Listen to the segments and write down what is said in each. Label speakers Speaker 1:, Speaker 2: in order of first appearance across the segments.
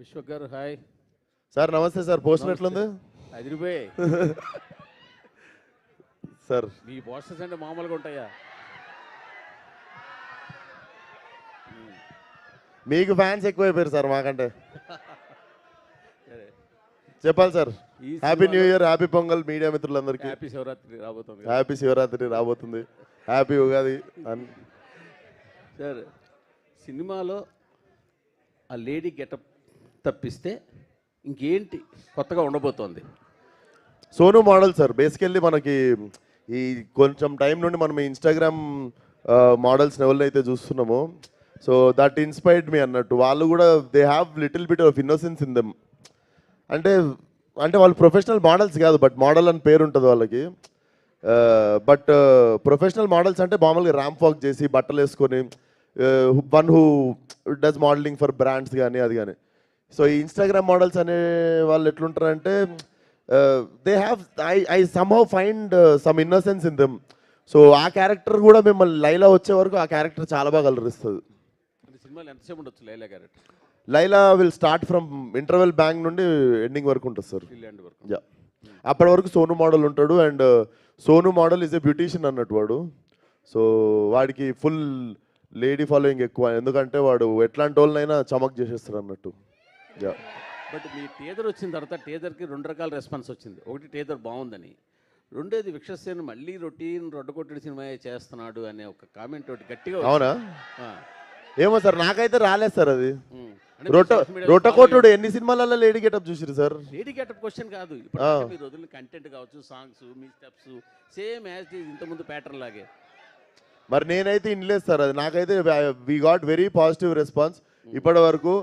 Speaker 1: విశ్వక్ గారు hi
Speaker 2: sir నమస్తే sir. Poster ఎట్లుంది
Speaker 1: అదిరిపోయి
Speaker 2: సార్?
Speaker 1: మీ పోస్టర్స్ అంటే మామూలుగా ఉంటాయా?
Speaker 2: మీకు ఫ్యాన్స్ ఎక్కువైపోయారు సార్ మాకంటే.
Speaker 1: సరే,
Speaker 2: చెప్పాలి సార్.
Speaker 1: ఈ
Speaker 2: happy new year, happy pongal media మిత్రులందరికీ.
Speaker 1: హ్యాపీ శివరాత్రి రాబోతుంది.
Speaker 2: హ్యాపీ శివరాత్రి రాబోతుంది. హ్యాపీ ఉగాది.
Speaker 1: సార్, సినిమాలో ఆ లేడీ గెటప్ తప్పిస్తే ఇంకేంటి కొత్తగా ఉండబోతోంది?
Speaker 2: Sonu model sir. బేసికల్లీ మనకి ఈ కొంచెం టైం నుండి మనం ఇన్స్టాగ్రామ్ మోడల్స్ ఎవరినైతే చూస్తున్నామో, సో దట్ ఇన్స్పైర్డ్ మీ అన్నట్టు. వాళ్ళు కూడా they have little bit of innocence in them. అంటే అంటే వాళ్ళు ప్రొఫెషనల్ మోడల్స్ కాదు, బట్ మోడల్ అని పేరు ఉంటుంది వాళ్ళకి. బట్ ప్రొఫెషనల్ మోడల్స్ అంటే మామూలుగా ర్యాంప్ వాక్ చేసి బట్టలు వేసుకొని one who does modeling for brands కానీ అది కానీ. సో ఈ ఇన్స్టాగ్రామ్ మోడల్స్ అనే వాళ్ళు ఎట్లుంటారంటే they have I somehow find some innocence in them. So ఆ క్యారెక్టర్ కూడా మిమ్మల్ని లైలా వచ్చే వరకు ఆ క్యారెక్టర్ చాలా బాగా అలరిస్తుంది.
Speaker 1: సినిమాలు ఎంతసేపు ఉండొచ్చు Laila character?
Speaker 2: Laila will start from interval bank నుండి ఎండింగ్ వరకు ఉంటుంది సార్.
Speaker 1: వరకు.
Speaker 2: యా, అప్పటి వరకు సోను మోడల్ ఉంటాడు. And Sonu model is a beautician అన్నట్టు వాడు. సో వాడికి ఫుల్ లేడీ ఫాలోయింగ్ ఎక్కువ, ఎందుకంటే వాడు ఎట్లాంటి వాళ్ళనైనా చమక్ చేసేస్తాడు అన్నట్టు. యా,
Speaker 1: బట్ మీ టీజర్ వచ్చిన తర్వాత టీజర్కి 2 రకాల రెస్పాన్స్ వచ్చింది. ఒకటి టీజర్ బాగుందని, రెండోది విక్షసేన్ మళ్ళీ రొటీన్ రొడ్డకొట్టడి సినిమా చేస్తున్నాడు అనే ఒక కామెంట్ ఒకటి గట్టిగా
Speaker 2: అవునా? ఏమో సార్, నాకైతే రాలేదు సార్ అది.
Speaker 1: అంటే
Speaker 2: రొట్టకోటుడు ఎన్ని సినిమాలలో లేడీ గెటప్ చూసిరు సార్?
Speaker 1: లేడీ గెటప్ క్వశ్చన్ కాదు, ఇప్పుడు మీరు వదిలిన కంటెంట్ కావచ్చు, సాంగ్స్, మీ స్టెప్స్ సేమ్ యాజ్ ఇంతకుముందు ప్యాటర్న్ లాగే.
Speaker 2: మరి నేనైతే ఇన్లేదు సార్ అది. నాకైతే we got very positive response ఇప్పటి వరకు.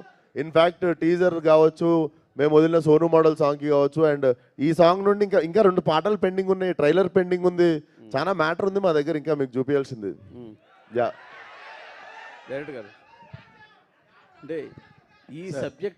Speaker 2: ఇన్ఫ్యాక్ట్ టీజర్ కావచ్చు, మేము వదిలిన సోను మోడల్ సాంగ్కి కావచ్చు, అండ్ ఈ సాంగ్ నుండి ఇంకా 2 పాటలు పెండింగ్ ఉన్నాయి, ట్రైలర్ పెండింగ్ ఉంది, చాలా మ్యాటర్ ఉంది మా దగ్గర ఇంకా మీకు చూపించాల్సింది. యా,
Speaker 1: డైరెక్ట్ గారు, అంటే ఈ సబ్జెక్ట్